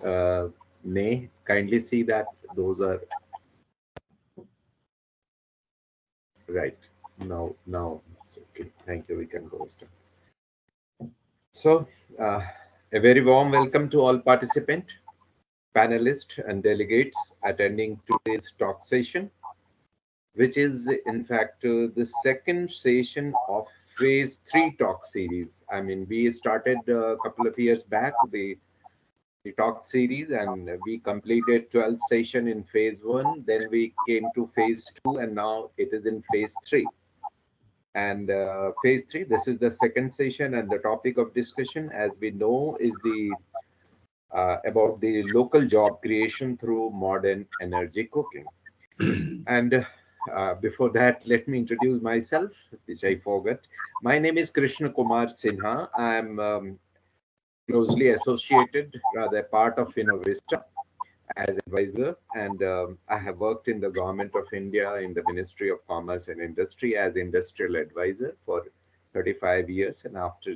Nay, kindly see that those are right. Now it's okay. Thank you. We can go. So, uh, a very warm welcome to all participants, panelists, and delegates attending today's talk session, which is in fact the second session of phase 3 talk series. I mean, we started a couple of years back the talk series, and we completed 12 session in phase 1. Then we came to phase 2, and now it is in phase 3. And phase 3, this is the second session, and the topic of discussion, as we know, is the about the local job creation through modern energy cooking. And before that, let me introduce myself, which I forgot. My name is Krishna Kumar Sinha. I'm closely associated, rather part of Innovista as advisor, and I have worked in the Government of India in the Ministry of Commerce and Industry as industrial advisor for 35 years. And after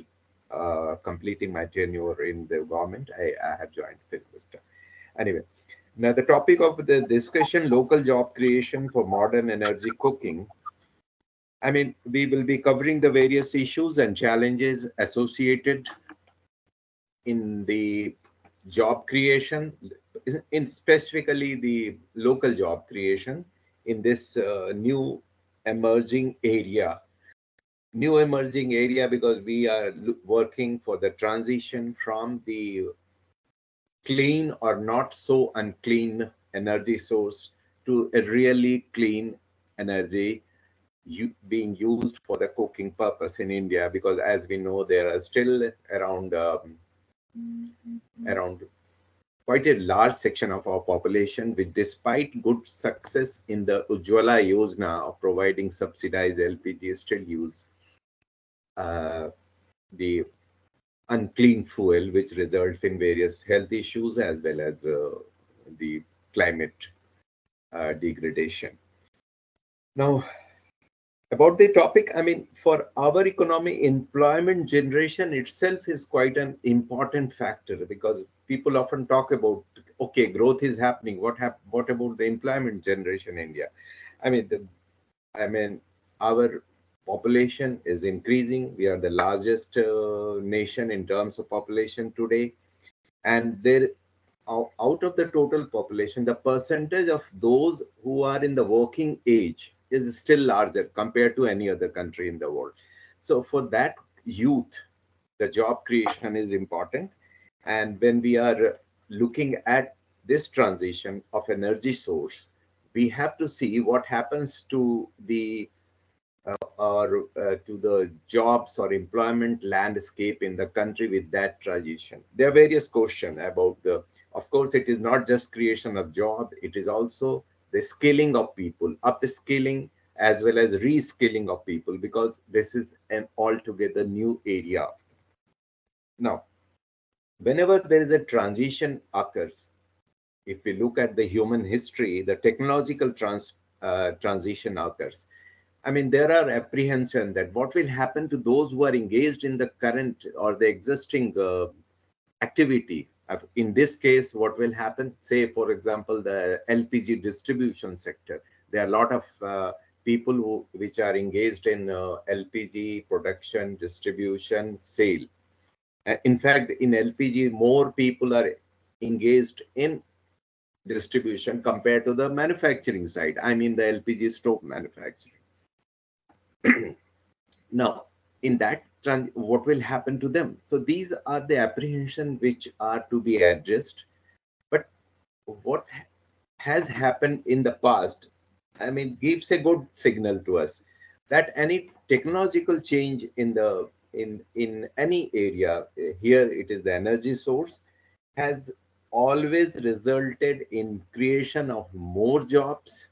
completing my tenure in the government, I have joined Finvista. Anyway, now the topic of the discussion, local job creation for modern energy cooking. I mean, we will be covering the various issues and challenges associated in the job creation, in specifically the local job creation in this emerging area. New emerging area because we are working for the transition from the clean or not so unclean energy source to a really clean energy being used for the cooking purpose in India, because as we know, there are still around quite a large section of our population, which despite good success in the Ujjwala Yojana of providing subsidized LPG, still use uh, the unclean fuel, which results in various health issues as well as the climate degradation. Now, about the topic, I mean, for our economy, employment generation itself is quite an important factor, because people often talk about, okay, growth is happening. What about the employment generation in India? I mean, our population is increasing. We are the largest nation in terms of population today, and there, out of the total population, the percentage of those who are in the working age is still larger compared to any other country in the world. So for that youth, the job creation is important. And when we are looking at this transition of energy source, we have to see what happens to the or to the jobs or employment landscape in the country with that transition. There are various questions about the, of course, it is not just creation of job, it is also the skilling of people, upskilling as well as reskilling of people, because this is an altogether new area. Now, whenever there is a transition occurs, if we look at the human history, the technological transition occurs. I mean, there are apprehension that what will happen to those who are engaged in the current or the existing activity. In this case, what will happen? Say, for example, the LPG distribution sector. There are a lot of people which are engaged in LPG production, distribution, sale. In fact, in LPG, more people are engaged in distribution compared to the manufacturing side. I mean, the LPG stove manufacturing. Now, in that, what will happen to them? So these are the apprehensions which are to be addressed. But what has happened in the past, I mean, gives a good signal to us that any technological change in the in any area, here it is the energy source, has always resulted in creation of more jobs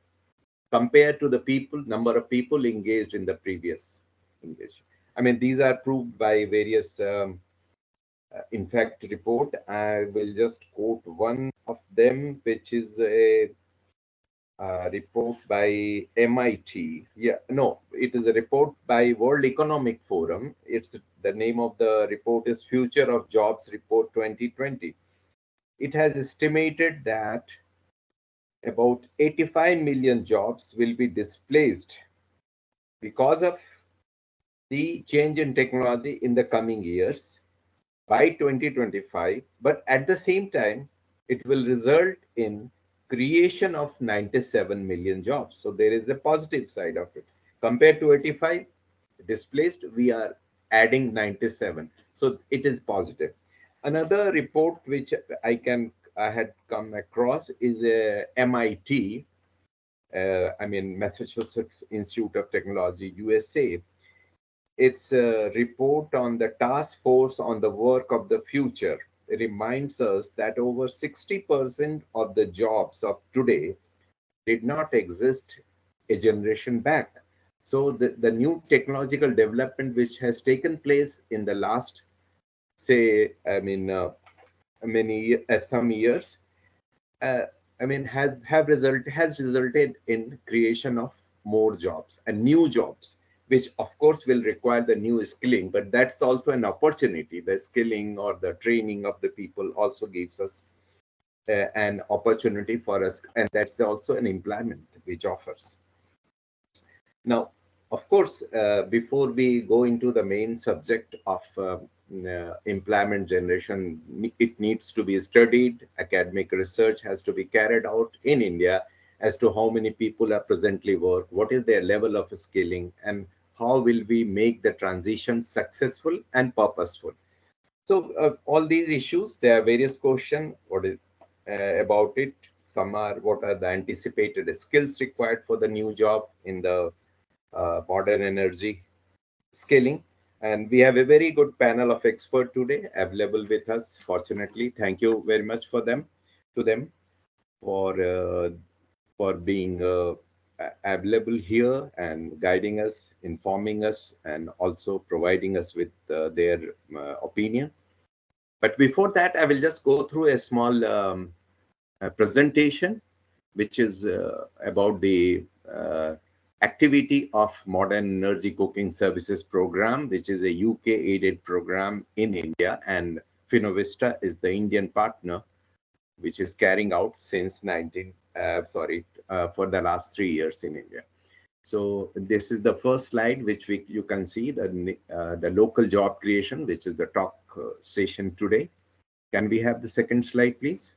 compared to the number of people engaged in the previous engagement. I mean, these are proved by various, in fact, report. I will just quote one of them, which is a report by MIT. Yeah, no, it is a report by World Economic Forum. It's the name of the report is Future of Jobs Report 2020. it has estimated that about 85 million jobs will be displaced because of the change in technology in the coming years by 2025. But at the same time, it will result in creation of 97 million jobs. So there is a positive side of it. Compared to 85 displaced, we are adding 97. So it is positive. Another report which I had come across is a MIT, Massachusetts Institute of Technology, USA. Its report on the task force on the work of the future reminds us that over 60% of the jobs of today did not exist a generation back. So the new technological development which has taken place in the last, say, some years, uh, has resulted in creation of more jobs and new jobs, which of course will require the new skilling, but that's also an opportunity. The skilling or the training of the people also gives us an opportunity for us, and that's also an employment which offers. Now, of course, before we go into the main subject of employment generation, it needs to be studied. Academic research has to be carried out in India as to how many people are presently work, what is their level of skilling, and how will we make the transition successful and purposeful. So all these issues, there are various questions. What is about it? Some are what are the anticipated skills required for the new job in the modern energy scaling. And we have a very good panel of experts today available with us. Fortunately, thank you very much for them, to them, for being available here and guiding us, informing us, and also providing us with their opinion. But before that, I will just go through a small presentation, which is about the activity of Modern Energy Cooking Services Program, which is a UK-aided program in India, and Finovista is the Indian partner, which is carrying out since for the last 3 years in India. So this is the first slide, which you can see the local job creation, which is the talk session today. Can we have the second slide, please?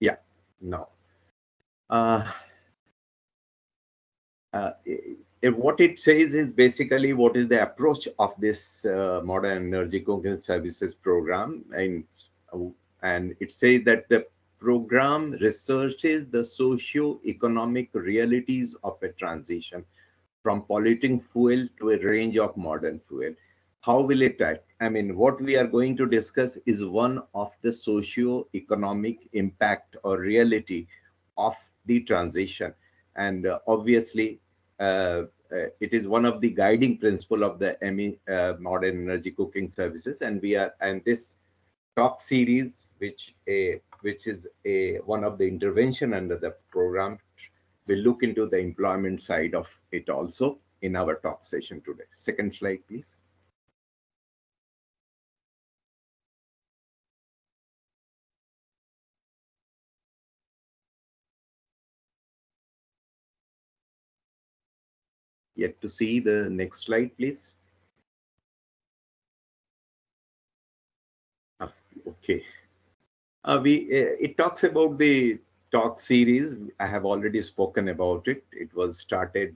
Yeah, no. Uh, uh, what it says is basically what is the approach of this Modern Energy Cooking Services Program. And it says that the program researches the socio-economic realities of a transition from polluting fuel to a range of modern fuel. How will it act? What we are going to discuss is one of the socio-economic impact or reality of the transition. And obviously, it is one of the guiding principle of the Modern Energy Cooking Services. And this talk series, which is one of the intervention under the program, we'll look into the employment side of it also in our talk session today. Second slide, please. Yet to see the next slide, please. Okay. It talks about the talk series. I have already spoken about it. It was started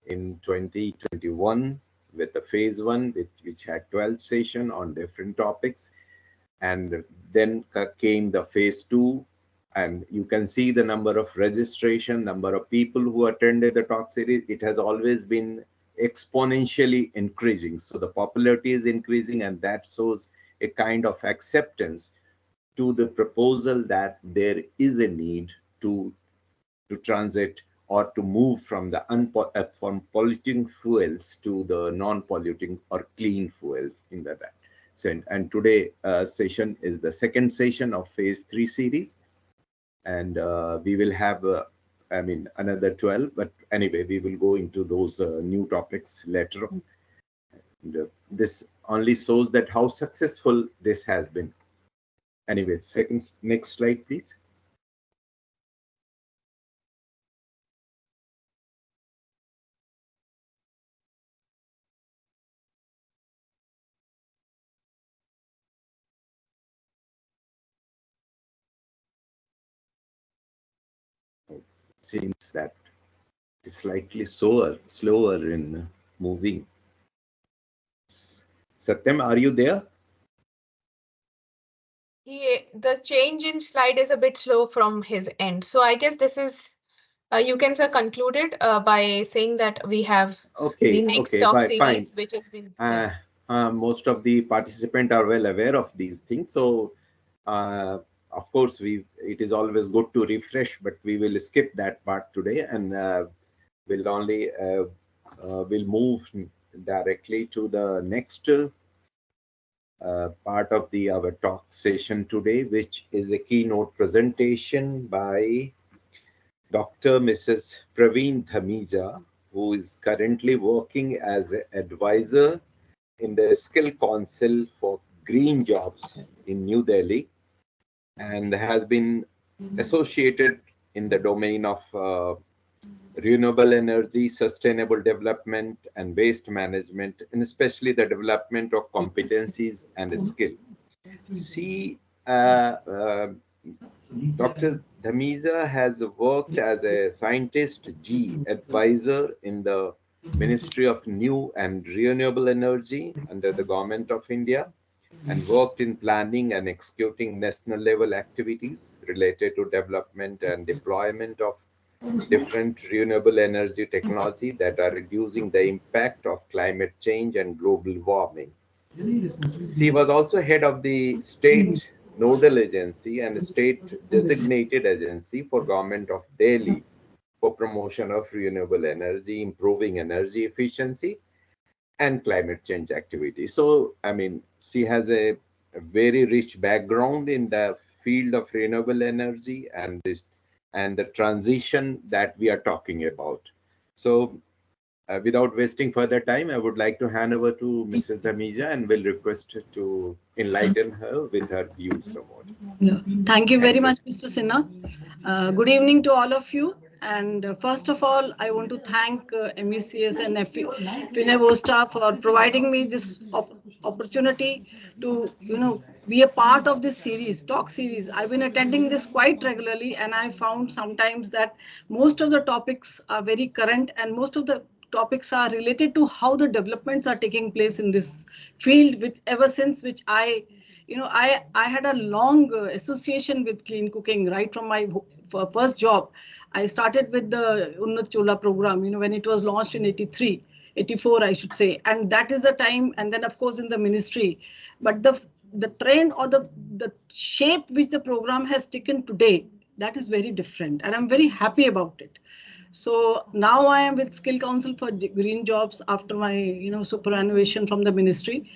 in 2021 with the phase one, which had 12 sessions on different topics. And then came the phase two, and you can see the number of registration, number of people who attended the talk series. It has always been exponentially increasing. So the popularity is increasing, and that shows a kind of acceptance to the proposal that there is a need to transit or to move from the from polluting fuels to the non-polluting or clean fuels in the that. And today session is the second session of phase three series, and we will have I mean, another 12. But anyway, we will go into those new topics later on. And, this only shows that how successful this has been. Anyway, next slide, please. Seems that it's slightly slower in moving. Satyam, are you there? The change in slide is a bit slow from his end. So I guess this is, you can sir conclude it by saying that we have the next talk series, fine. which has been, Most of the participants are well aware of these things. So, of course, it is always good to refresh, but we will skip that part today, and we'll move directly to the next part of our talk session today, which is a keynote presentation by Dr. Mrs. Praveen Dhamija, who is currently working as an advisor in the Skill Council for Green Jobs in New Delhi, and has been associated in the domain of renewable energy, sustainable development, and waste management, and especially the development of competencies and skill. She, Dr. Dhamija has worked as a scientist G advisor in the Ministry of New and Renewable Energy under the Government of India, and worked in planning and executing national level activities related to development and deployment of different renewable energy technology that are reducing the impact of climate change and global warming. She was also head of the state nodal agency and state designated agency for Government of Delhi for promotion of renewable energy, improving energy efficiency, and climate change activity. So, I mean, she has a very rich background in the field of renewable energy and the transition that we are talking about. So, without wasting further time, I would like to hand over to Mrs. Dhamija and will request her to enlighten her with her views somewhat. Yeah. Thank you very much, Mr. Sinha. Good evening to all of you. And first of all, I want to thank MECS and FINEVOSTA for providing me this opportunity to, be a part of this series, talk series. I've been attending this quite regularly, and I found sometimes that most of the topics are very current, and most of the topics are related to how the developments are taking place in this field, which ever since which I had a long association with clean cooking right from my first job. I started with the Unnat Chola program, when it was launched in 83, 84, I should say. And that is the time, and then of course in the ministry. But the trend or the shape which the program has taken today, that is very different. And I'm very happy about it. So now I am with Skill Council for Green Jobs after my, superannuation from the ministry.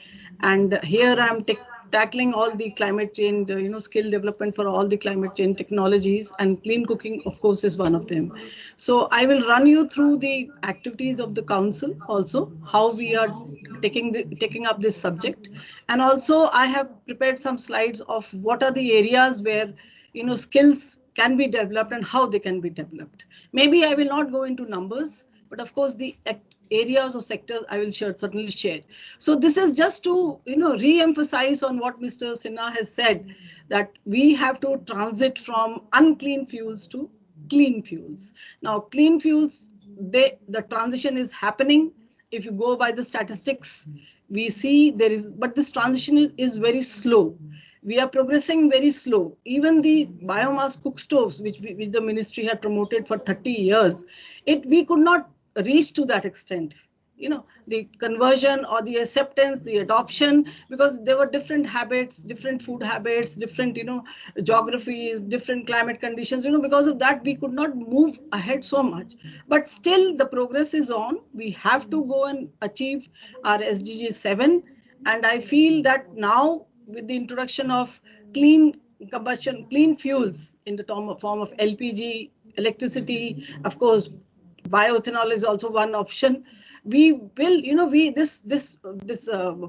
And here I'm tackling all the climate change, skill development for all the climate change technologies, and clean cooking, of course, is one of them. So I will run you through the activities of the council, also how we are taking up this subject. And also I have prepared some slides of what are the areas where, skills can be developed and how they can be developed. Maybe I will not go into numbers, but of course the areas or sectors I will certainly share. So this is just to re-emphasize on what Mr. Sinha has said, that we have to transit from unclean fuels to clean fuels. Now clean fuels, the transition is happening. If you go by the statistics, we see there is, but this transition is very slow. We are progressing very slow. Even the biomass cook stoves, which the ministry had promoted for 30 years, we could not reach to that extent. The conversion or the acceptance, the adoption, because there were different habits, different food habits, different, geographies, different climate conditions. Because of that, we could not move ahead so much. But still, the progress is on. We have to go and achieve our SDG 7. And I feel that now, with the introduction of clean combustion, clean fuels in the form of LPG, electricity. Of course, bioethanol is also one option. We will, this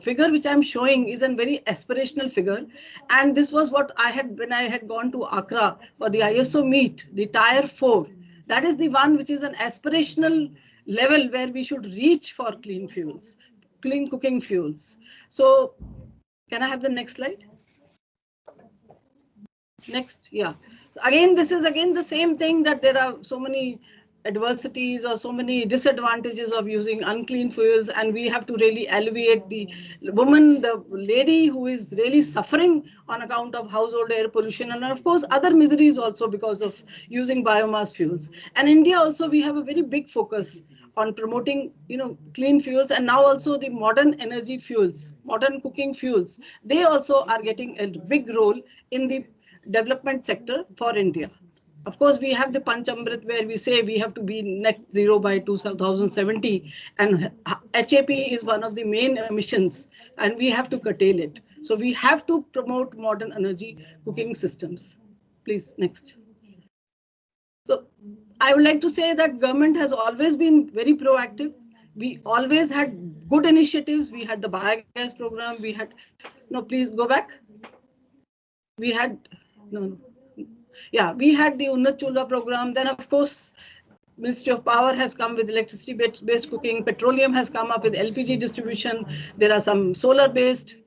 figure which I'm showing is a very aspirational figure, and this was what I had when I had gone to Accra for the ISO meet, the Tier 4. That is the one which is an aspirational level where we should reach for clean fuels, clean cooking fuels. So, can I have the next slide? Next, yeah. So again, this is again the same thing, that there are so many adversities or so many disadvantages of using unclean fuels, and we have to really alleviate the woman, the lady who is really suffering on account of household air pollution, and of course other miseries also because of using biomass fuels. And India also, we have a very big focus on promoting, clean fuels, and now also the modern energy fuels, modern cooking fuels, they also are getting a big role in the development sector for India. Of course, we have the Panchamrit, where we say we have to be net zero by 2070, and HAP is one of the main emissions, and we have to curtail it. So we have to promote modern energy cooking systems. Please, next. So I would like to say that government has always been very proactive. We always had good initiatives. We had the biogas program. We had, no, please go back. We had, no. Yeah, we had the Unnat Chulha program. Then, of course, Ministry of Power has come with electricity-based cooking. Petroleum has come up with LPG distribution. There are some solar-based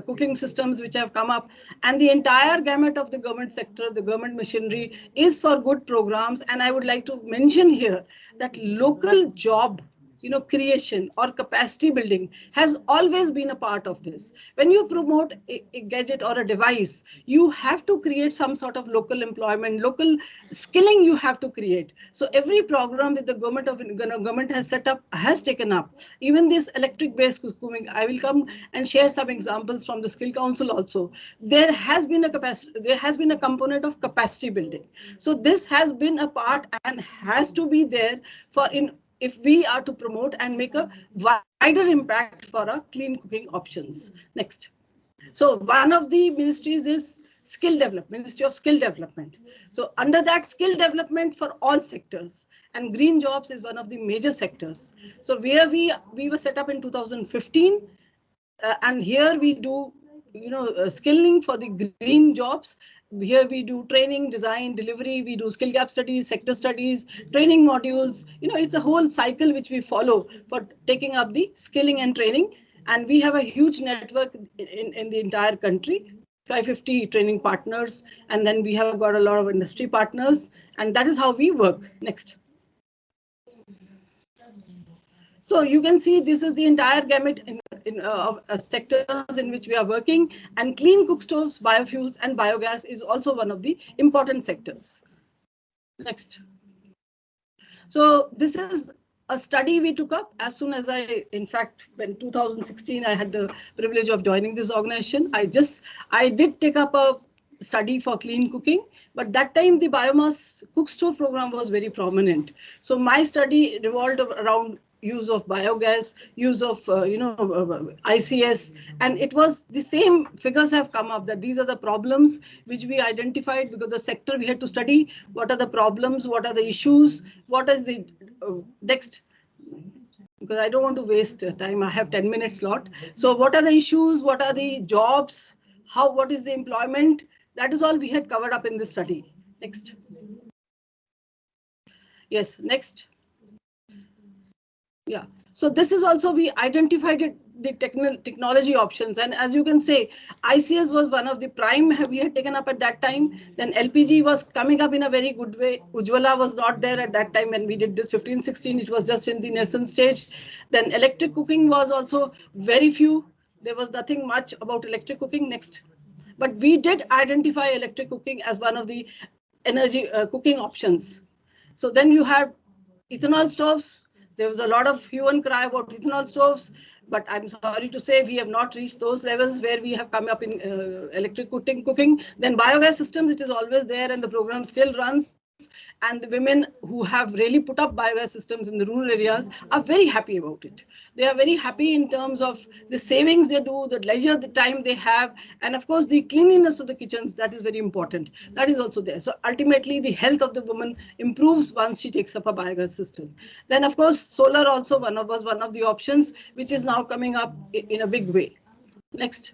cooking systems which have come up. And the entire gamut of the government sector, the government machinery, is for good programs. And I would like to mention here that local job creation or capacity building has always been a part of this. When you promote a gadget or a device, you have to create some sort of local employment, local skilling you have to create. So every program that the government has set up, has taken up, even this electric-based cooking, I will come and share some examples from the Skill Council also. There has been a component of capacity building. So this has been a part and has to be there if we are to promote and make a wider impact for our clean cooking options. Next. So one of the ministries is skill development, Ministry of Skill Development. So under that, skill development for all sectors, and green jobs is one of the major sectors. So where we were set up in 2015, and here we do skilling for the green jobs. Here we do training, design, delivery, we do skill gap studies, sector studies, training modules. It's a whole cycle which we follow for taking up the skilling and training. And we have a huge network in the entire country, 550 training partners. And then we have got a lot of industry partners, and that is how we work. Next. So you can see this is the entire gamut of sectors in which we are working, and clean cook stoves, biofuels, and biogas is also one of the important sectors. Next. So this is a study we took up as soon as in fact, when 2016, I had the privilege of joining this organization. I did take up a study for clean cooking, but that time the biomass cook stove program was very prominent. So my study revolved around use of biogas, use of ICS, and it was the same figures have come up, that these are the problems which we identified, because the sector we had to study what are the problems, what are the issues, what is the next, because I don't want to waste time. I have 10 minutes slot. So what are the issues, what are the jobs, what is the employment? That is all we had covered up in this study. Next. Yes, next. Yeah, so this is also, we identified the technology options, and as you can say, ICS was one of the prime we had taken up at that time. Then LPG was coming up in a very good way. Ujjwala was not there at that time when we did this 15-16, it was just in the nascent stage. Then electric cooking was also very few. There was nothing much about electric cooking. Next. But we did identify electric cooking as one of the energy cooking options. So then you have ethanol stoves. There was a lot of hue and cry about ethanol stoves, but I'm sorry to say we have not reached those levels where we have come up in electric cooking. Then biogas systems, it is always there and the program still runs. and the women who have really put up biogas systems in the rural areas are very happy about it. They are very happy in terms of the savings they do, the leisure, the time they have, and of course the cleanliness of the kitchens, that is very important. That is also there. So ultimately the health of the woman improves once she takes up a biogas system. Then of course solar also was one of the options, which is now coming up in a big way. Next.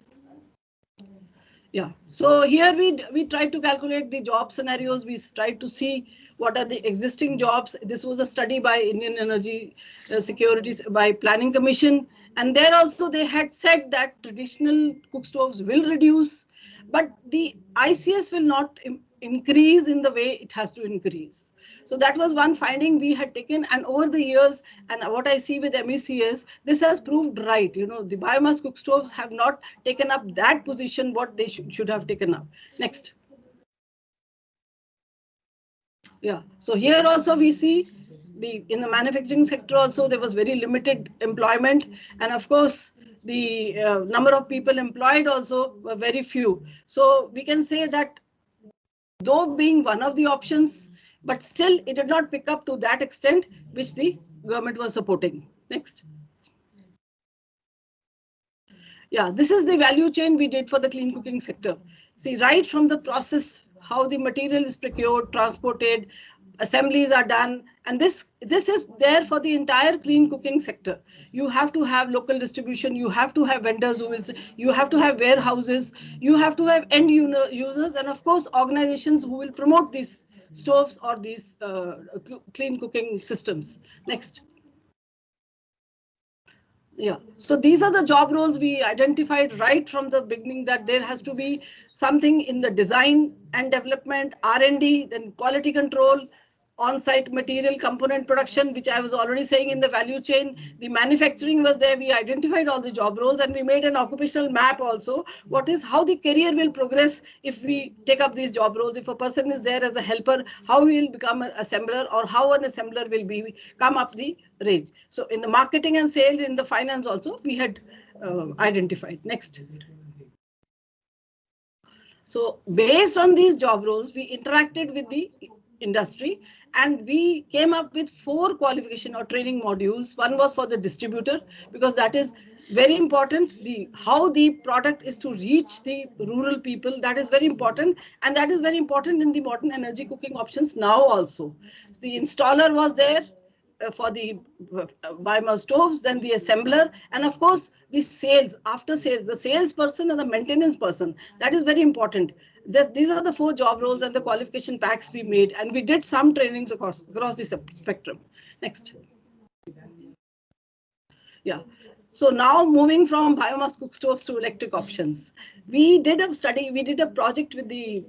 Yeah, so here we tried to calculate the job scenarios. We tried to see what are the existing jobs. This was a study by Indian Energy Securities by Planning Commission. And there also they had said that traditional cook stoves will reduce, but the ICS will not increase in the way it has to increase. So that was one finding we had taken, and over the years, and what I see with MECS, this has proved right. You know, the biomass cook stoves have not taken up that position what they should have taken up. Next. Yeah, so here also we see in the manufacturing sector also there was very limited employment, and of course the number of people employed also were very few. So we can say that though being one of the options, but still it did not pick up to that extent which the government was supporting. Next. Yeah, this is the value chain we did for the clean cooking sector. See, right from the process, how the material is procured, transported, assemblies are done, and this is there for the entire clean cooking sector. You have to have local distribution, you have to have vendors who will, you have to have warehouses, you have to have end users, and of course organizations who will promote these stoves or these clean cooking systems. Next. Yeah, so these are the job roles we identified right from the beginning, that there has to be something in the design and development, R&D, then quality control, on-site material component production, which I was already saying in the value chain. The manufacturing was there. We identified all the job roles, and we made an occupational map also. What is how the career will progress if we take up these job roles. If a person is there as a helper, how he will become an assembler, or how an assembler will come up the range. So in the marketing and sales, in the finance also, we had identified. Next. So based on these job roles, we interacted with the industry, and we came up with 4 qualification or training modules. One was for the distributor, because that is very important. How the product is to reach the rural people, that is very important, and that is very important in the modern energy cooking options now also. The installer was there for the biomass stoves, then the assembler, and of course the sales, after sales, the salesperson and the maintenance person. That is very important. These are the 4 job roles and the qualification packs we made, and we did some trainings across the spectrum. Next. Yeah. So now moving from biomass cook stoves to electric options, we did a study, we did a project with the,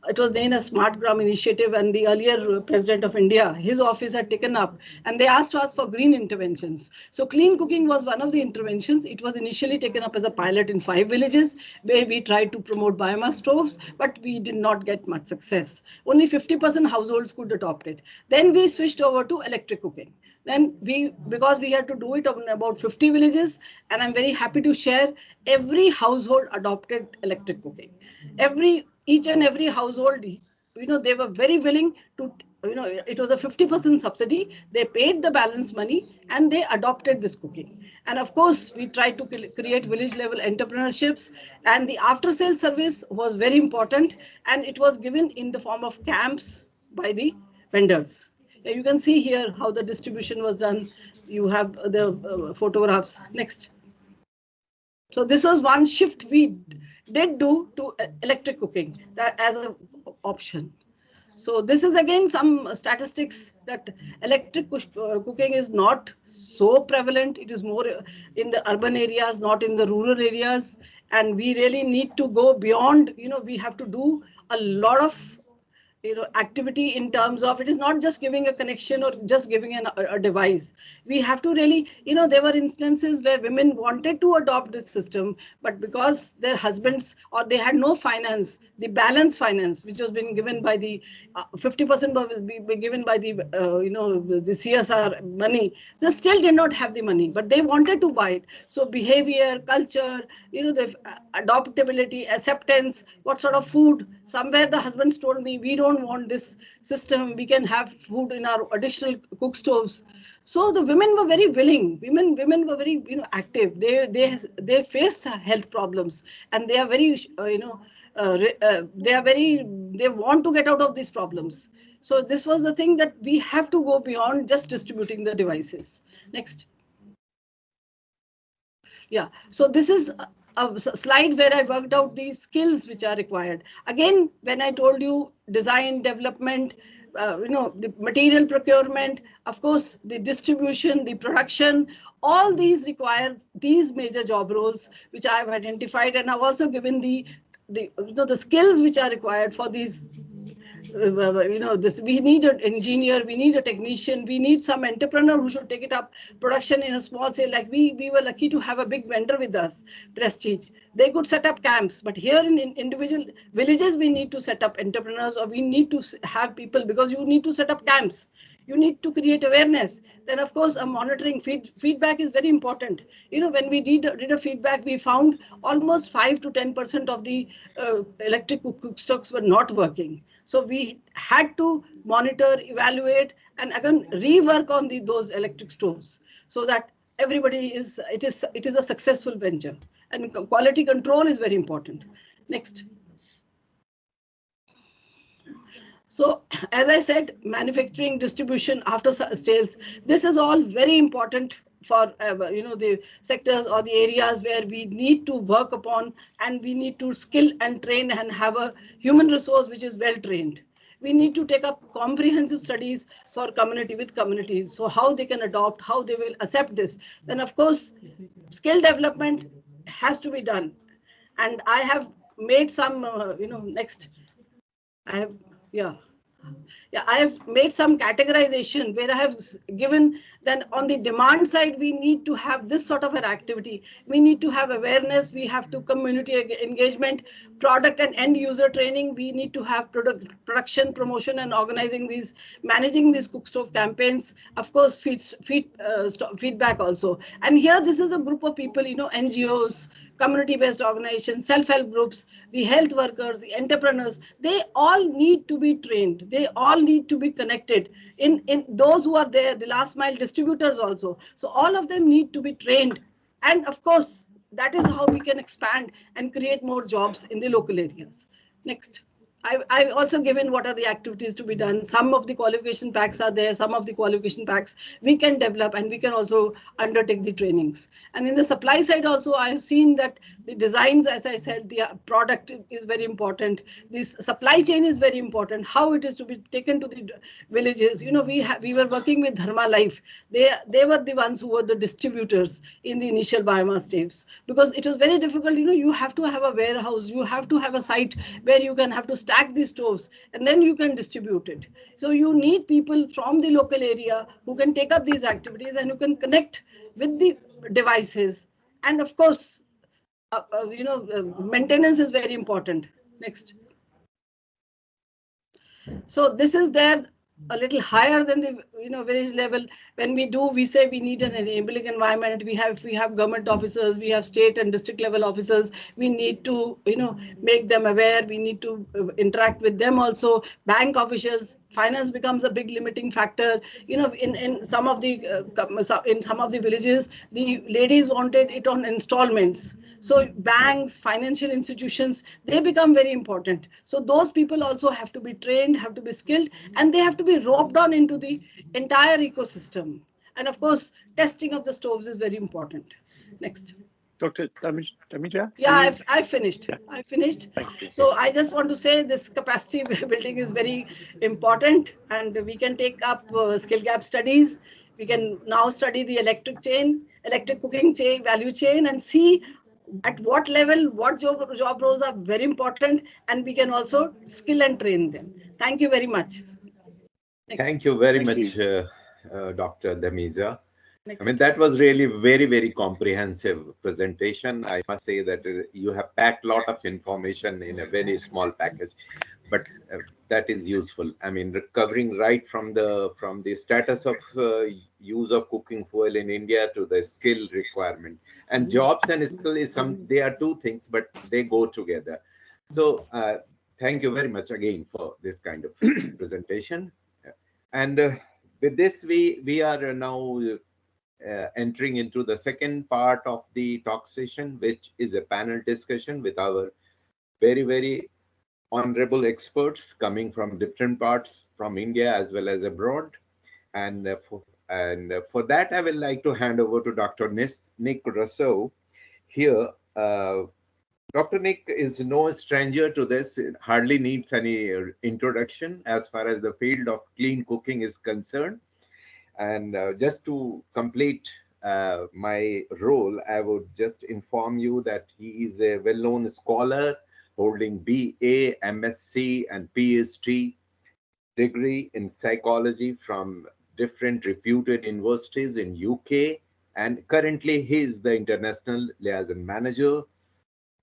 it was then a Smart Gram initiative, and the earlier president of India, his office had taken up, and they asked us for green interventions. So clean cooking was one of the interventions. It was initially taken up as a pilot in 5 villages where we tried to promote biomass stoves, but we did not get much success. Only 50% households could adopt it. Then we switched over to electric cooking. Then because we had to do it in about 50 villages, and I'm very happy to share, every household adopted electric cooking. Each and every household, they were very willing to, it was a 50% subsidy. They paid the balance money and they adopted this cooking. And of course, we tried to create village level entrepreneurships, and the after sales service was very important, and it was given in the form of camps by the vendors. You can see here how the distribution was done. You have the photographs. Next. So this was one shift we did do to electric cooking as an option. So this is again some statistics that electric cooking is not so prevalent. It is more in the urban areas, not in the rural areas. And we really need to go beyond, we have to do a lot of activity in terms of, it is not just giving a connection or just giving a device. We have to really, there were instances where women wanted to adopt this system, but because their husbands or they had no finance, the balance finance, which was being given by the 50% was being given by the, the CSR money, they still did not have the money, but they wanted to buy it. So behavior, culture, the adoptability, acceptance, what sort of food, somewhere the husbands told me, we don't don't want this system. We can have food in our additional cook stoves. So the women were very willing. Women were very active. They face health problems, and they are very they want to get out of these problems. So this was the thing, that we have to go beyond just distributing the devices. Next. Yeah, so this is a slide where I worked out the skills which are required. Again, when I told you design, development, the material procurement, of course, the distribution, the production, all these require these major job roles which I have identified, and I've also given the skills which are required for these. We need an engineer, we need a technician, we need some entrepreneur who should take it up production in a small scale. Like we were lucky to have a big vendor with us, Prestige. They could set up camps, but here in individual villages, we need to set up entrepreneurs, or we need to have people, because you need to set up camps. You need to create awareness. Then, of course, a monitoring feedback is very important. When we did a feedback, we found almost 5 to 10% of the electric cookstocks were not working. So we had to monitor, evaluate, and again rework on those electric stoves, so that everybody it is a successful venture. And quality control is very important. Next. So, as I said, manufacturing, distribution, after sales, this is all very important for the sectors or the areas where we need to work upon, and we need to skill and train and have a human resource which is well trained. We need to take up comprehensive studies for communities, so how they can adopt, how they will accept this. Then, of course, skill development has to be done. And I have made some, next. I have made some categorization where I have given then on the demand side, we need to have this sort of an activity. We need to have awareness. We have to community engagement, product and end user training. We need to have production, promotion, and managing these cook stove campaigns. Of course, feedback also. And here, this is a group of people, NGOs, community-based organizations, self-help groups, the health workers, the entrepreneurs, they all need to be trained. They all need to be connected. In those who are there, the last mile distributors also. So all of them need to be trained. And of course, that is how we can expand and create more jobs in the local areas. Next. I've also given what are the activities to be done. Some of the qualification packs are there. Some of the qualification packs we can develop, and we can also undertake the trainings. And in the supply side also, I have seen that the designs, as I said, the product is very important. This supply chain is very important. How it is to be taken to the villages. We were working with Dharma Life. They were the ones who were the distributors in the initial biomass staves, because it was very difficult. You have to have a warehouse. You have to have a site where you can have to stack these stoves, and then you can distribute it. So you need people from the local area who can take up these activities and who can connect with the devices. And of course, maintenance is very important. Next. So this is there a little higher than the village level. When we say we need an enabling environment. We have government officers, we have state and district level officers. We need to make them aware. We need to interact with them also. Bank officials, finance becomes a big limiting factor. In some of the villages, the ladies wanted it on installments. So banks, financial institutions, they become very important. So those people also have to be trained, have to be skilled, and they have to be roped on into the entire ecosystem. And of course, testing of the stoves is very important. Next. Dr. Dhamija? Yeah, I finished. Yeah. I finished. So I just want to say this capacity building is very important, and we can take up skill gap studies. We can now study the electric cooking chain, value chain, and see at what level, what job roles are very important, and we can also skill and train them. Thank you very much. Next. Thank you very much, Dr. Dhamija. I mean, that was really very, very comprehensive presentation. I must say that you have packed a lot of information in a very small package, but that is useful. I mean, covering right from the status of use of cooking fuel in India to the skill requirement. And jobs and skill is they are two things, but they go together. So thank you very much again for this kind of presentation. And with this, we are now entering into the second part of the talk session, which is a panel discussion with our very, very honorable experts coming from different parts from India as well as abroad. And for that, I would like to hand over to Dr. Nick Rousseau here. Dr. Nick is no stranger to this, it hardly needs any introduction as far as the field of clean cooking is concerned. And just to complete my role, I would just inform you that he is a well-known scholar holding BA, MSc, and PhD degree in psychology from different reputed universities in UK. And currently, he is the International Liaison Manager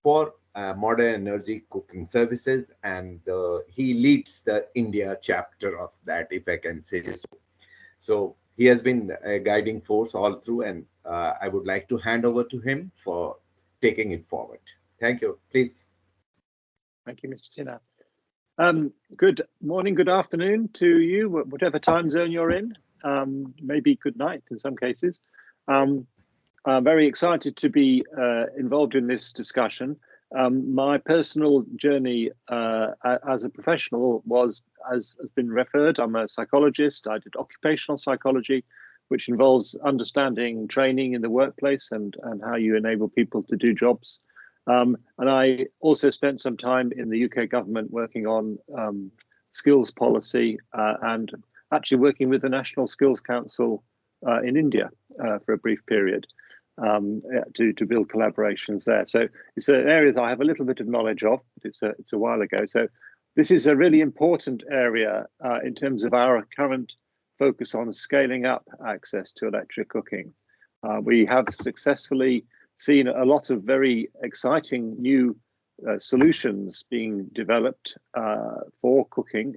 for Modern Energy Cooking Services, and he leads the India chapter of that, if I can say so. So he has been a guiding force all through, and I would like to hand over to him for taking it forward. Thank you. Please. Thank you, Mr. Sinha. Good morning, good afternoon to you, whatever time zone you're in. Maybe good night in some cases. I'm very excited to be involved in this discussion. My personal journey as a professional was, as has been referred, I'm a psychologist. I did occupational psychology, which involves understanding training in the workplace and how you enable people to do jobs. And I also spent some time in the UK government working on skills policy and actually working with the National Skills Council in India for a brief period to build collaborations there. So it's an area that I have a little bit of knowledge of, but it's a while ago. So this is a really important area in terms of our current focus on scaling up access to electric cooking. We have successfully seen a lot of very exciting new solutions being developed for cooking.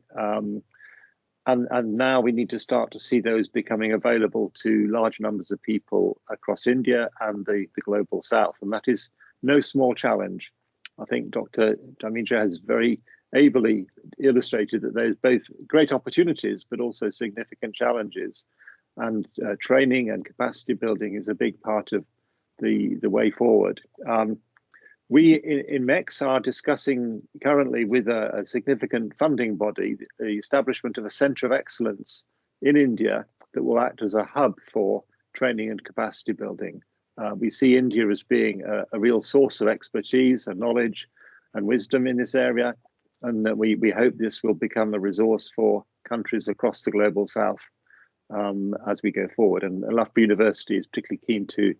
And now we need to start to see those becoming available to large numbers of people across India and the global south. And that is no small challenge. I think Dr. Dhamija has very ably illustrated that there's both great opportunities, but also significant challenges. And training and capacity building is a big part of the way forward. We in MEX are discussing currently with a significant funding body the establishment of a centre of excellence in India that will act as a hub for training and capacity building. We see India as being a real source of expertise and knowledge and wisdom in this area, and that we hope this will become a resource for countries across the global south as we go forward. And Loughborough University is particularly keen to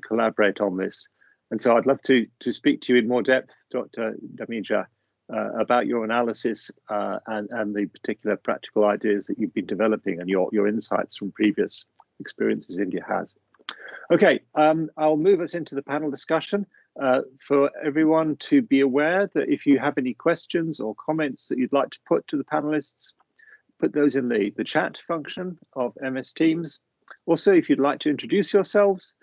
collaborate on this. And so I'd love to speak to you in more depth, Dr. Dhamija, about your analysis and the particular practical ideas that you've been developing and your insights from previous experiences India has. Okay, I'll move us into the panel discussion. For everyone to be aware that if you have any questions or comments that you'd like to put to the panelists, put those in the chat function of MS Teams. Also, if you'd like to introduce yourselves,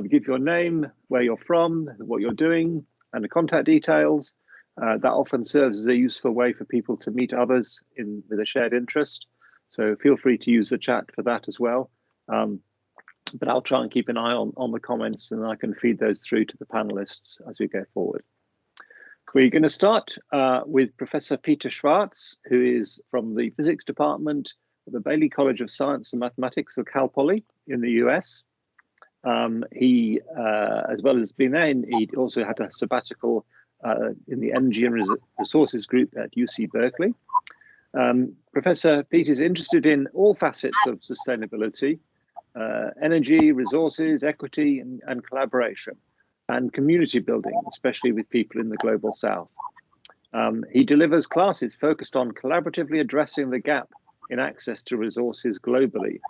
give your name, where you're from, what you're doing, and the contact details. That often serves as a useful way for people to meet others with a shared interest. So feel free to use the chat for that as well. But I'll try and keep an eye on the comments, and I can feed those through to the panelists as we go forward. We're going to start with Professor Peter Schwartz, who is from the physics department at the Bailey College of Science and Mathematics of Cal Poly in the US. He, as well as being there, he also had a sabbatical in the Energy and Resources group at UC Berkeley. Professor Peter is interested in all facets of sustainability, energy, resources, equity, and collaboration, and community building, especially with people in the global south. He delivers classes focused on collaboratively addressing the gap in access to resources globally.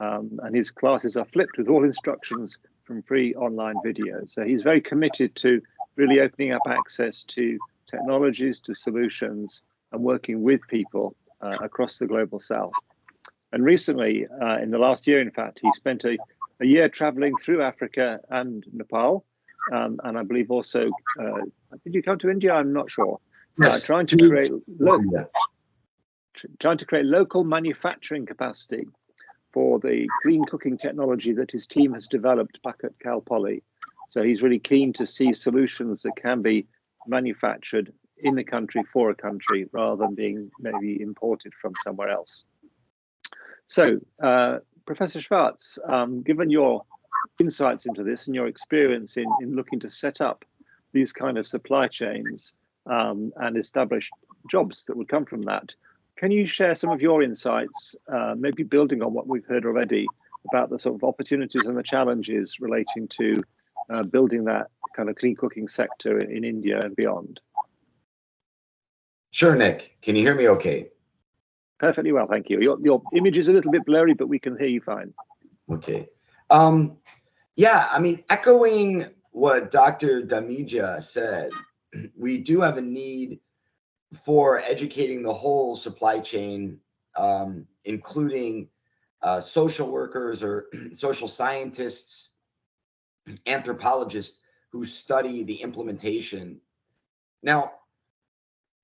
And his classes are flipped with all instructions from free online videos. So he's very committed to really opening up access to technologies, to solutions, and working with people across the global south. And recently, in the last year, in fact, he spent a year traveling through Africa and Nepal. And I believe also, did you come to India? I'm not sure. trying to create local manufacturing capacity for the clean cooking technology that his team has developed back at Cal Poly. So he's really keen to see solutions that can be manufactured in the country for a country rather than being maybe imported from somewhere else. So, Professor Schwarz, given your insights into this and your experience in looking to set up these kind of supply chains and establish jobs that would come from that, can you share some of your insights, maybe building on what we've heard already about the sort of opportunities and the challenges relating to building that kind of clean cooking sector in India and beyond? Sure, Nick. Can you hear me okay? Perfectly well, thank you. Your image is a little bit blurry, but we can hear you fine. Okay. Yeah, I mean, echoing what Dr. Damija said, we do have a need for educating the whole supply chain, including social workers or social scientists, anthropologists who study the implementation. Now,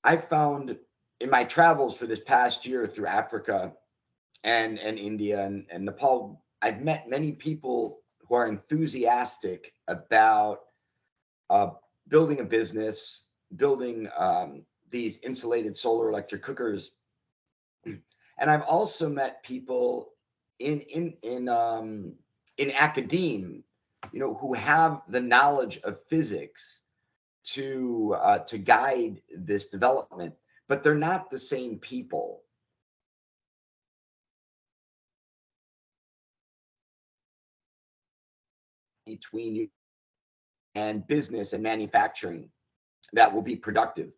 I found in my travels for this past year through Africa and India and Nepal, I've met many people who are enthusiastic about building a business, building these insulated solar electric cookers. And I've also met people in academia, you know, who have the knowledge of physics to guide this development, but they're not the same people. Between you and business and manufacturing that will be productive.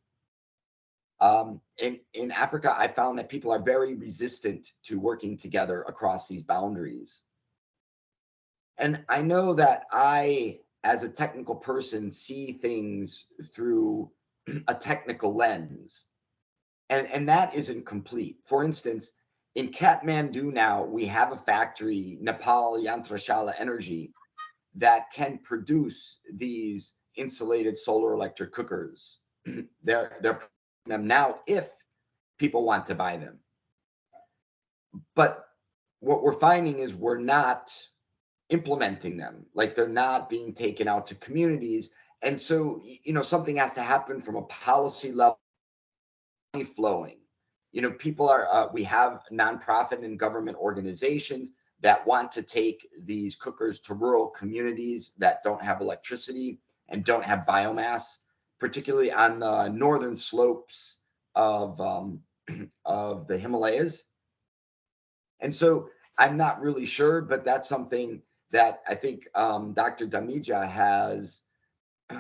In Africa, I found that people are very resistant to working together across these boundaries. And I know that I, as a technical person, see things through a technical lens, and that isn't complete. For instance, in Kathmandu now, we have a factory, Nepal Yantrashala Energy, that can produce these insulated solar electric cookers. They're producing them now if people want to buy them. But what we're finding is we're not implementing them, like they're not being taken out to communities. And so, you know, something has to happen from a policy level, money flowing. You know, people are, we have nonprofit and government organizations that want to take these cookers to rural communities that don't have electricity and don't have biomass, particularly on the northern slopes of the Himalayas. And so I'm not really sure, but that's something that I think Dr. Damija has,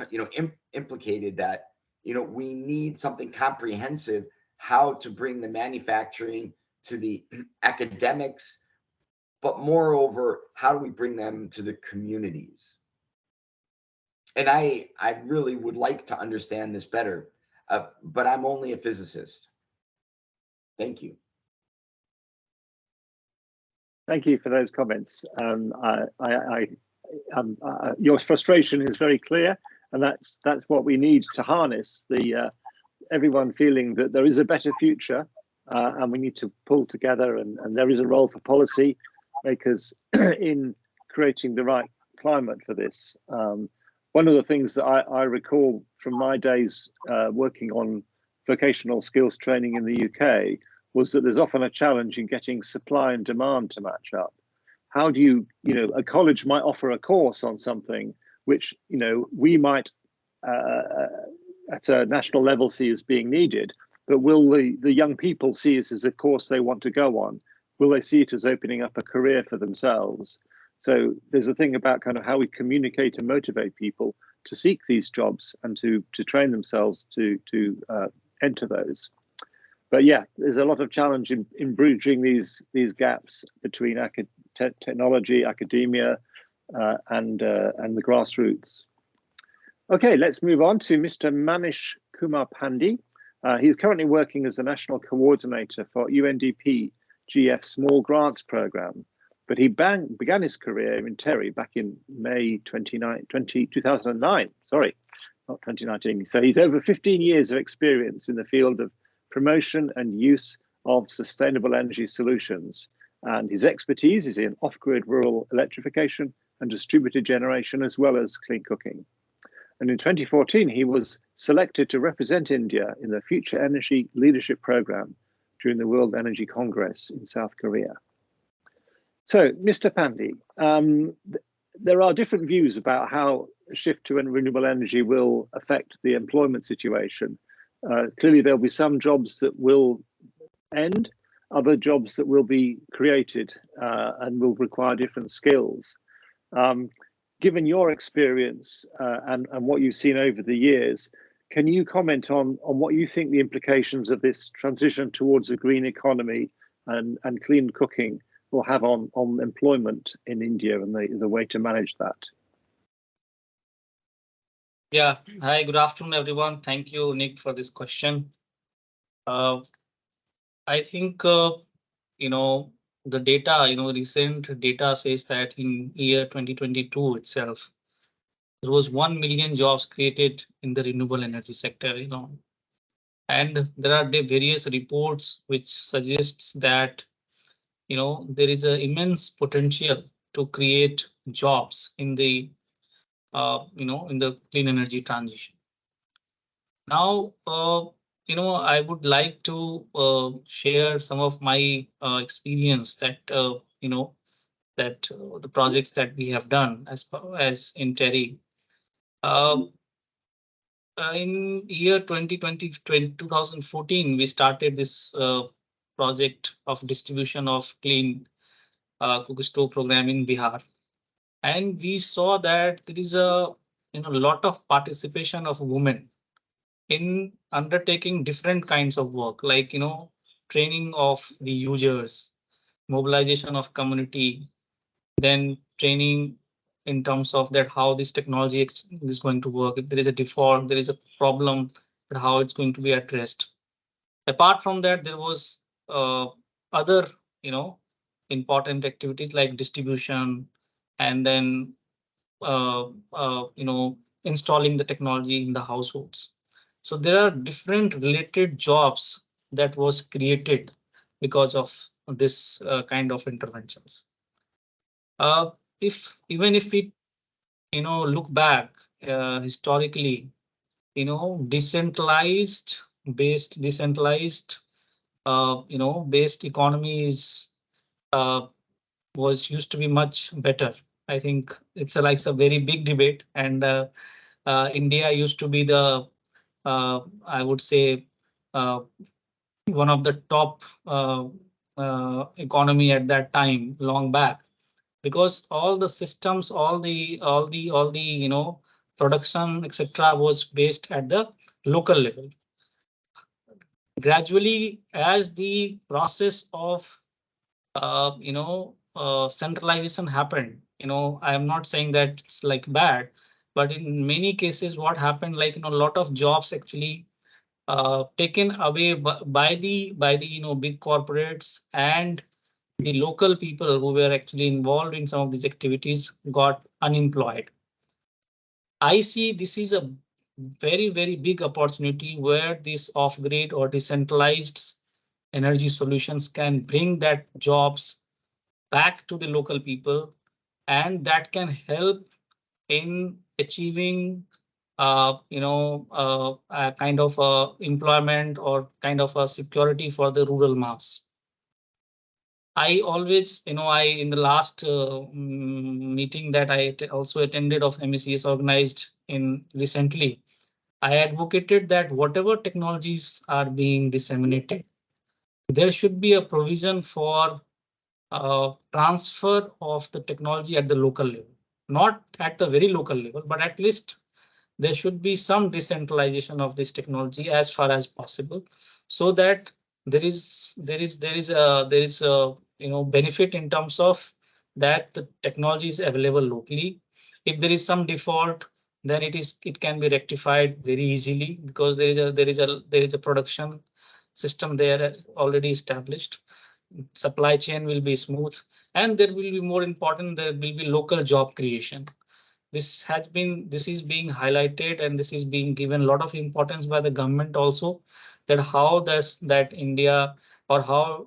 you know, implicated that, you know, we need something comprehensive, how to bring the manufacturing to the academics, but moreover, how do we bring them to the communities? And I really would like to understand this better, but I'm only a physicist. Thank you. Thank you for those comments. Your frustration is very clear, and that's what we need to harness the everyone feeling that there is a better future, and we need to pull together, and there is a role for policy makers in creating the right climate for this. One of the things that I recall from my days working on vocational skills training in the UK was that there's often a challenge in getting supply and demand to match up. How do you know, a college might offer a course on something which, you know, we might at a national level see as being needed, but will the young people see it as a course they want to go on? Will they see it as opening up a career for themselves? So there's a thing about kind of how we communicate and motivate people to seek these jobs and to train themselves to enter those. But yeah, there's a lot of challenge in bridging these gaps between technology, academia, and the grassroots. Okay, let's move on to Mr. Manish Kumar Pandey. He's currently working as the National Coordinator for UNDP GF Small Grants Programme, but he began his career in TERI back in May 2009. Sorry, not 2019. So he's over 15 years of experience in the field of promotion and use of sustainable energy solutions. And his expertise is in off-grid rural electrification and distributed generation, as well as clean cooking. And in 2014, he was selected to represent India in the Future Energy Leadership Program during the World Energy Congress in South Korea. So, Mr. Pandey, there are different views about how a shift to renewable energy will affect the employment situation. Clearly, there'll be some jobs that will end, other jobs that will be created and will require different skills. Given your experience and what you've seen over the years, can you comment on what you think the implications of this transition towards a green economy and clean cooking will have on employment in India and the way to manage that? Yeah, hi, good afternoon, everyone. Thank you, Nick, for this question. I think, the data, recent data says that in year 2022 itself, there was 1 million jobs created in the renewable energy sector, and there are various reports which suggests that, there is an immense potential to create jobs in the, in the clean energy transition. Now, I would like to share some of my experience that, the projects that we have done as in TERI. In year 2014, we started this project of distribution of clean cook stove program in Bihar. And we saw that there is a lot of participation of women in undertaking different kinds of work, like training of the users, mobilization of community, then training in terms of that how this technology is going to work. If there is a default, there is a problem, but how it's going to be addressed. Apart from that, there was other important activities like distribution, and then installing the technology in the households. So there are different related jobs that was created because of this kind of interventions. Even if we look back historically, decentralized based economies was used to be much better. I think it's a very big debate, and India used to be the I would say one of the top economy at that time, long back, because all the systems, all the production, etc., was based at the local level. Gradually, as the process of centralization happened, I am not saying that it's like bad, but in many cases, what happened, like a lot of jobs actually taken away by the big corporates, and the local people who were actually involved in some of these activities got unemployed. I see this is a very, very big opportunity where this off-grid or decentralized energy solutions can bring that jobs back to the local people, and that can help in achieving a kind of employment or kind of a security for the rural mass. I always, in the last meeting that I also attended of MECS organized in recently, I advocated that whatever technologies are being disseminated, there should be a provision for transfer of the technology at the local level, not at the very local level, but at least there should be some decentralization of this technology as far as possible, so that there is a benefit in terms of that the technology is available locally. If there is some default, then it can be rectified very easily, because there is a production system there already established. Supply chain will be smooth, and there will be, more important, there will be local job creation. this is being highlighted, and this is being given a lot of importance by the government also, that how does that India, or how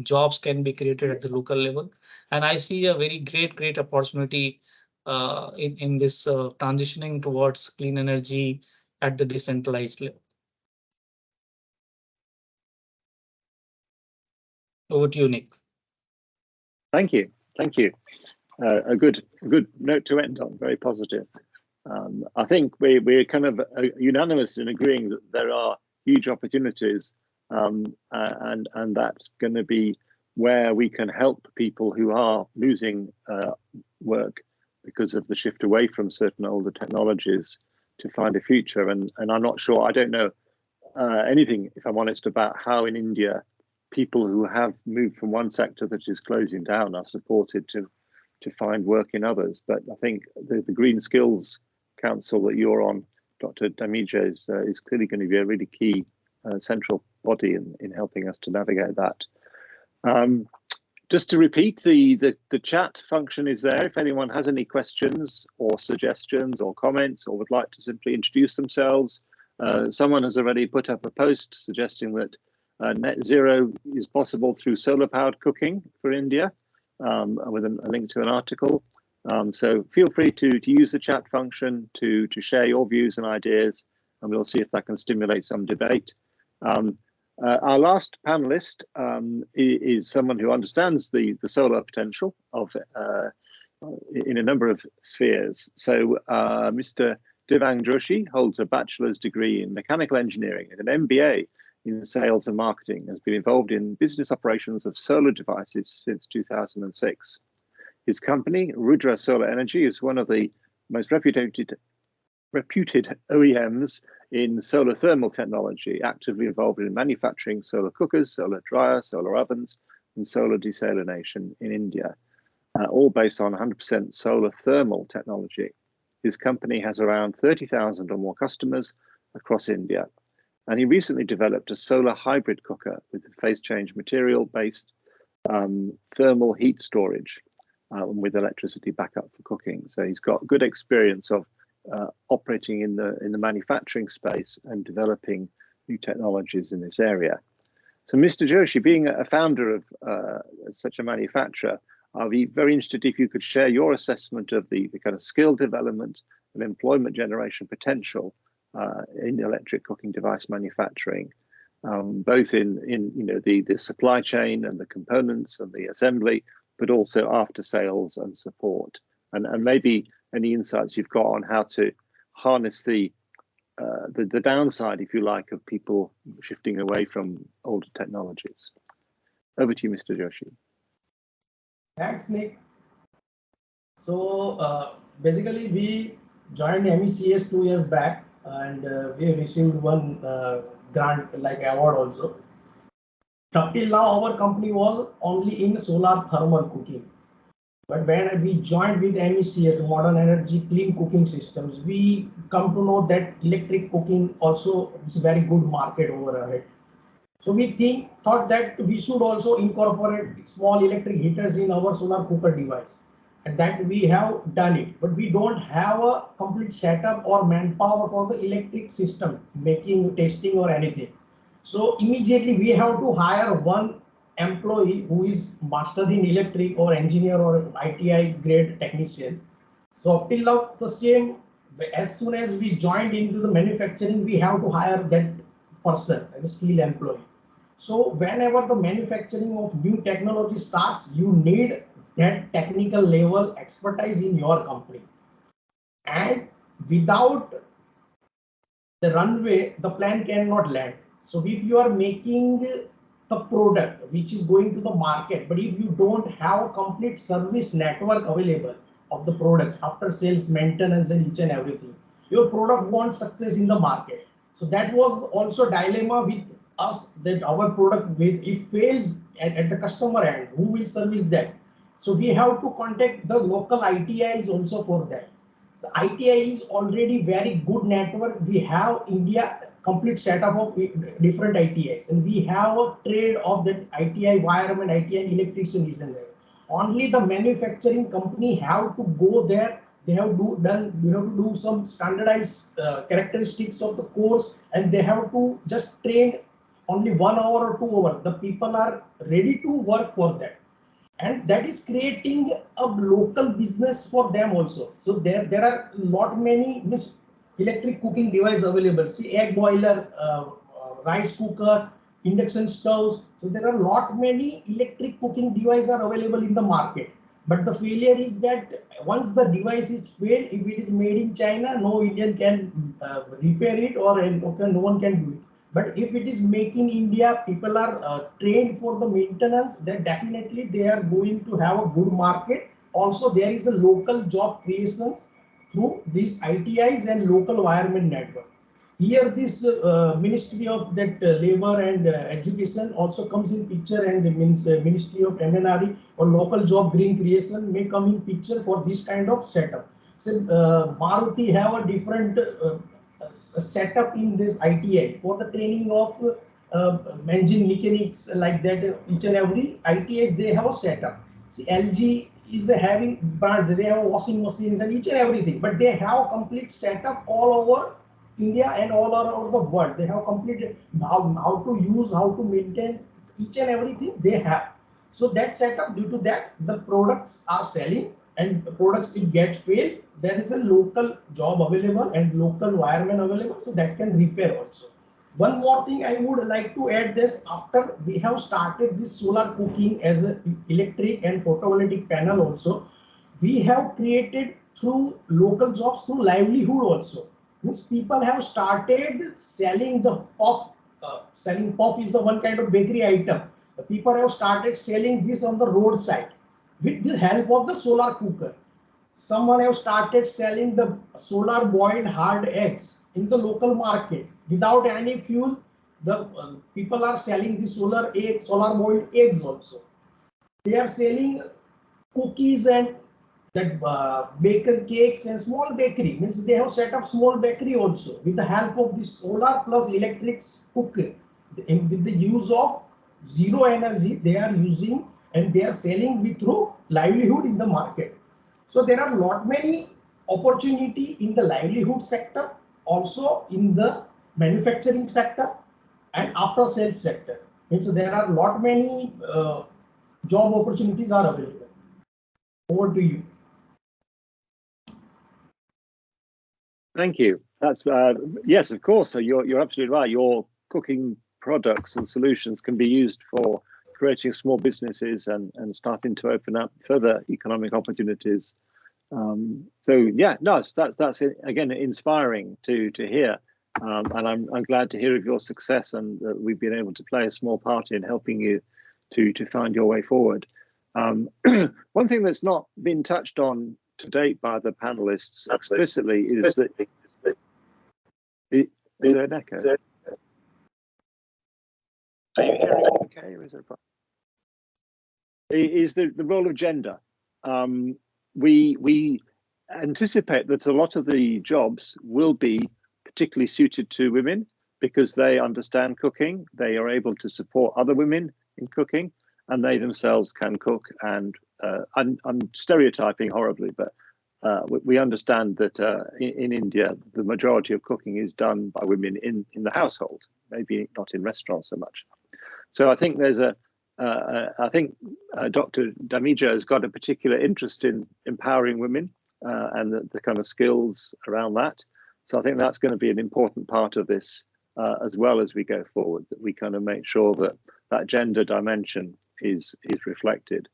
jobs can be created at the local level. And I see a very great opportunity in this transitioning towards clean energy at the decentralized level. Over to you, Nick. Thank you. A good note to end on. Very positive. I think we're kind of unanimous in agreeing that there are huge opportunities, and that's going to be where we can help people who are losing work because of the shift away from certain older technologies to find a future. And I'm not sure, I don't know anything, if I'm honest, about how in India people who have moved from one sector that is closing down are supported to find work in others. But I think the Green Skills Council that you're on, Dr. Dhamija, is clearly going to be a really key central body in helping us to navigate that. Just to repeat, the chat function is there. If anyone has any questions or suggestions or comments, or would like to simply introduce themselves, someone has already put up a post suggesting that net zero is possible through solar powered cooking for India, with a link to an article. So feel free to use the chat function to share your views and ideas, and we'll see if that can stimulate some debate. Our last panelist is someone who understands the solar potential of in a number of spheres. So Mr. Devang Joshi holds a bachelor's degree in mechanical engineering and an MBA in sales and marketing, has been involved in business operations of solar devices since 2006. His company, Rudra Solar Energy, is one of the most reputed OEMs in solar thermal technology, actively involved in manufacturing solar cookers, solar dryer, solar ovens, and solar desalination in India, all based on 100% solar thermal technology. His company has around 30,000 or more customers across India. And he recently developed a solar hybrid cooker with phase change material-based thermal heat storage with electricity backup for cooking. So he's got good experience of operating in the manufacturing space and developing new technologies in this area. So Mr. Joshi, being a founder of such a manufacturer, I'll be very interested if you could share your assessment of the kind of skill development and employment generation potential in electric cooking device manufacturing, both in the supply chain and the components and the assembly, but also after sales and support, and maybe any insights you've got on how to harness the downside, if you like, of people shifting away from older technologies. Over to you, Mr. Joshi. Thanks, Nick. So basically, we joined MECS 2 years back, and we received one grant, like award also. Up till now, our company was only in solar thermal cooking. But when we joined with MECS, Modern Energy Clean Cooking Systems, we come to know that electric cooking also is a very good market over ahead. So we thought that we should also incorporate small electric heaters in our solar cooker device, and that we have done it. But we don't have a complete setup or manpower for the electric system, making, testing or anything. So immediately we have to hire one employee who is mastered in electric or engineer or ITI grade technician. So up till now, the same, as soon as we joined into the manufacturing, we have to hire that person as a skilled employee. So whenever the manufacturing of new technology starts, you need that technical level expertise in your company. And without the runway, the plan cannot land. So if you are making the product which is going to the market, but if you don't have a complete service network available of the products, after sales, maintenance and each and everything, your product won't success in the market. So that was also dilemma with us, that our product, if fails at the customer end, who will service that? So we have to contact the local ITIs also for that. So ITI is already very good network. We have India complete setup of different ITIs, and we have a trade of that ITI wireman, ITI electrician is in there. Only the manufacturing company have to go there they have to do some standardized characteristics of the course, and they have to just train only 1 hour or 2 hours. The people are ready to work for that, and that is creating a local business for them also. So there are lot many electric cooking device available. See, egg boiler, rice cooker, induction stoves. So there are lot many electric cooking devices are available in the market. But the failure is that once the device is failed, if it is made in China, no Indian can repair it, or no one can do it. But if it is made in India, people are trained for the maintenance, then definitely they are going to have a good market. Also, there is a local job creations through these ITIs and local environment network. Here, this Ministry of that Labor and Education also comes in picture, and means Ministry of MNRE or local job green creation may come in picture for this kind of setup. So Maruti have a different setup in this ITI for the training of engine mechanics, like that. Each and every ITIs, they have a setup. See, LG is having brands, they have washing machines and each and everything, but they have complete setup all over India and all over the world. They have completed how to use, how to maintain each and everything they have. So that setup, due to that, the products are selling, and the products, if get failed, there is a local job available and local environment available, so that can repair also. One more thing I would like to add this: after we have started this solar cooking as an electric and photovoltaic panel also, we have created through local jobs, through livelihood also. Means people have started selling the puff. Selling puff is the one kind of bakery item. The people have started selling this on the roadside with the help of the solar cooker. Someone have started selling the solar boiled hard eggs in the local market without any fuel. The people are selling the solar boiled eggs also. They are selling cookies and that baker cakes and small bakery. Means they have set up small bakery also with the help of the solar plus electric cooker. With the use of zero energy, they are using, and they are selling through livelihood in the market. So there are lot many opportunity in the livelihood sector, also in the manufacturing sector and after sales sector. Means there are lot many job opportunities are available. Over to you. Thank you. That's yes, of course. So you're absolutely right. Your cooking products and solutions can be used for creating small businesses and starting to open up further economic opportunities. So yeah, no, that's again inspiring to hear, and I'm glad to hear of your success, and that we've been able to play a small part in helping you to find your way forward. One thing that's not been touched on to date by the panelists explicitly is that is there an echo? Are you hearing okay, or is there a problem? Is the role of gender. We anticipate that a lot of the jobs will be particularly suited to women because they understand cooking, they are able to support other women in cooking, and they themselves can cook. And I'm stereotyping horribly, but we understand that in India, the majority of cooking is done by women in the household, maybe not in restaurants so much. So I think there's I think Dr. Dhamija has got a particular interest in empowering women and the kind of skills around that. So I think that's going to be an important part of this as well as we go forward, that we kind of make sure that that gender dimension is reflected.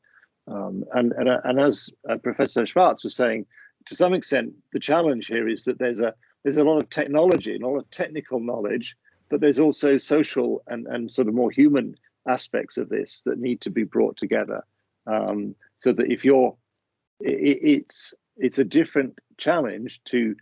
And as Professor Schwartz was saying, to some extent, the challenge here is that there's a lot of technology and a lot of technical knowledge, but there's also social and sort of more human aspects of this that need to be brought together. So that if it's a different challenge to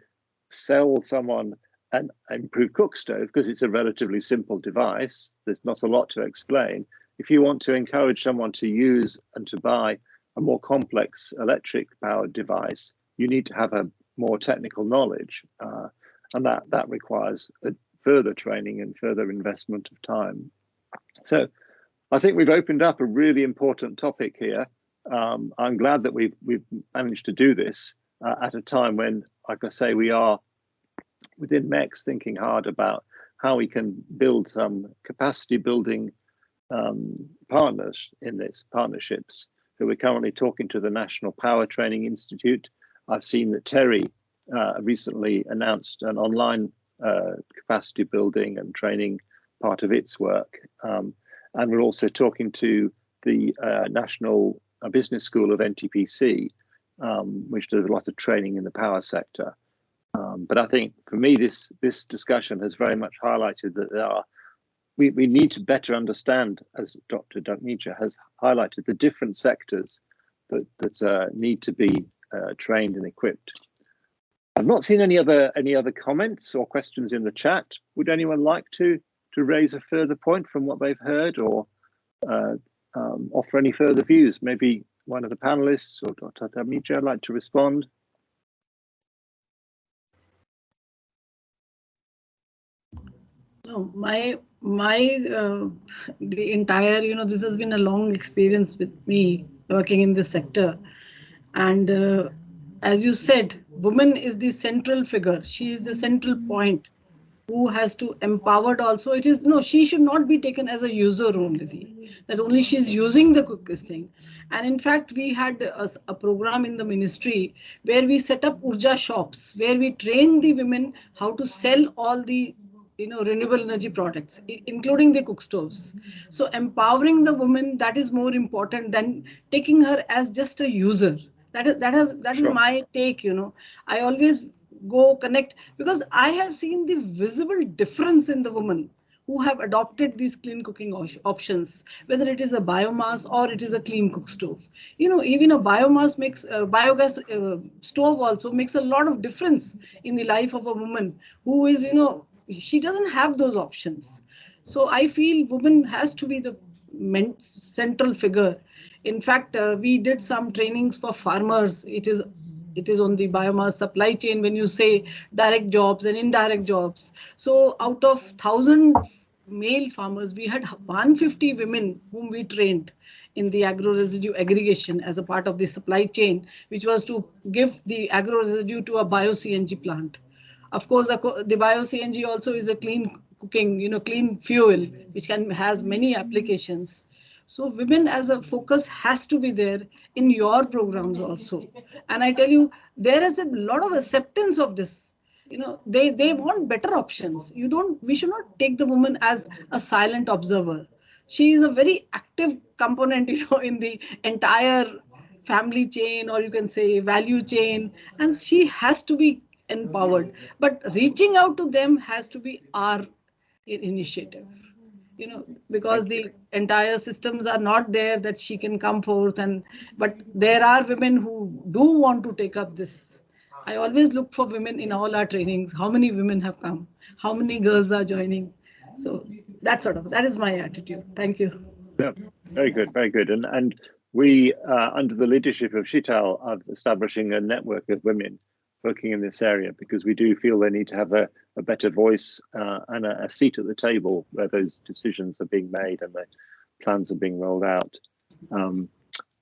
sell someone an improved cook stove because it's a relatively simple device. There's not a lot to explain. If you want to encourage someone to use and to buy a more complex electric powered device, you need to have a more technical knowledge, and that requires further training and further investment of time. So I think we've opened up a really important topic here. I'm glad that we've managed to do this. at a time when, like I say, we are within MEX thinking hard about how we can build some capacity building partners in this, partnerships. So we're currently talking to the National Power Training Institute. I've seen that Terry recently announced an online capacity building and training part of its work. And we're also talking to the National Business School of NTPC, which does a lot of training in the power sector. But I think for me, this discussion has very much highlighted that we need to better understand, as Dr. Duknija has highlighted, the different sectors that need to be trained and equipped. I've not seen any other comments or questions in the chat. Would anyone like to raise a further point from what they've heard, or offer any further views? Maybe one of the panelists or Dr. Duknija would like to respond. No, the entire, this has been a long experience with me working in this sector. And as you said, woman is the central figure. She is the central point who has to empowered also. It is, no, she should not be taken as a user only, that only she's using the cookies thing. And in fact, we had a program in the ministry where we set up Urja shops, where we trained the women how to sell all the renewable energy products, including the cook stoves. So empowering the woman, that is more important than taking her as just a user. That is my take. I always go connect, because I have seen the visible difference in the women who have adopted these clean cooking options, whether it is a biomass or it is a clean cook stove. Even a biomass biogas stove also makes a lot of difference in the life of a woman who is, she doesn't have those options. So I feel woman has to be the central figure. In fact, we did some trainings for farmers. It is on the biomass supply chain when you say direct jobs and indirect jobs. So out of 1,000 male farmers, we had 150 women whom we trained in the agro residue aggregation as a part of the supply chain, which was to give the agro residue to a bio-CNG plant. Of course, the bio-CNG also is a clean cooking, clean fuel, which has many applications. So women as a focus has to be there in your programs also. And I tell you, there is a lot of acceptance of this. They want better options. We should not take the woman as a silent observer. She is a very active component, in the entire family chain, or you can say value chain, and she has to be empowered. But reaching out to them has to be our initiative. Because the entire systems are not there that she can come forth, but there are women who do want to take up this. I always look for women in all our trainings. How many women have come? How many girls are joining? So that is my attitude. Thank you. Yeah, very good, very good. And we, under the leadership of Sheetal, are establishing a network of women working in this area, because we do feel they need to have a better voice and a seat at the table where those decisions are being made and the plans are being rolled out.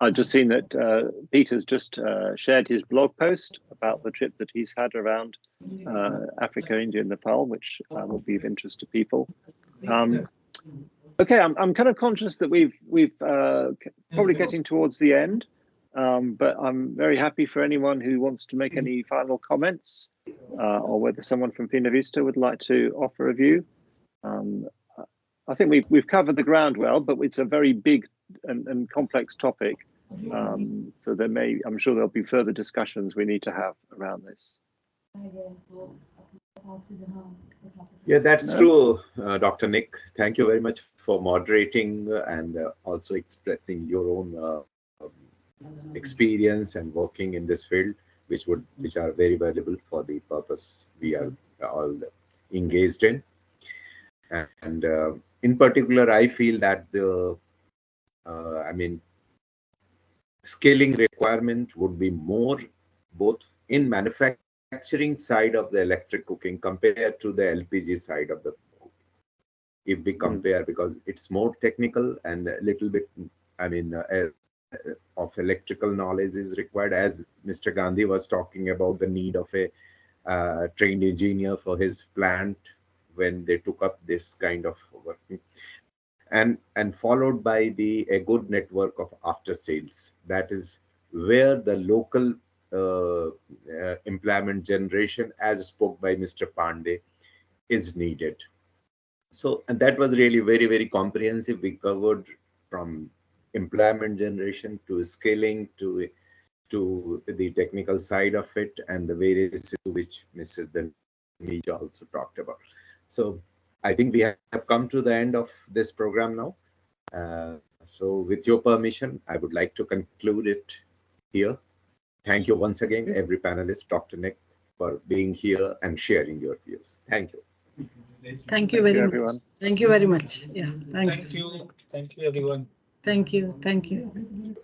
I've just seen that Peter's just shared his blog post about the trip that he's had around Africa, India, and Nepal, which will be of interest to people. Okay, I'm kind of conscious that we've probably getting towards the end. But I'm very happy for anyone who wants to make any final comments, or whether someone from Finavista would like to offer a view. I think we've covered the ground well, but it's a very big and complex topic. So I'm sure there'll be further discussions we need to have around this. Yeah, that's true, Dr. Nick. Thank you very much for moderating and also expressing your own experience and working in this field, which are very valuable for the purpose we are all engaged in. And in particular, I feel that the scaling requirement would be more both in manufacturing side of the electric cooking compared to the LPG side of the cooking. If we compare, because it's more technical and a little bit, of electrical knowledge is required, as Mr. Gandhi was talking about the need of a trained engineer for his plant when they took up this kind of work, and followed by a good network of after sales. That is where the local employment generation, as spoke by Mr. Pandey, is needed. So, and that was really very, very comprehensive. We covered from employment generation to scaling to the technical side of it, and the various which Mrs. Dhanija also talked about. So I think we have come to the end of this program now. So with your permission, I would like to conclude it here. Thank you once again, every panelist, Dr. Nick, for being here and sharing your views. Thank you. Thank you very much. Thank you very much. Yeah, thanks. Thank you. Thank you, everyone. Thank you. Thank you.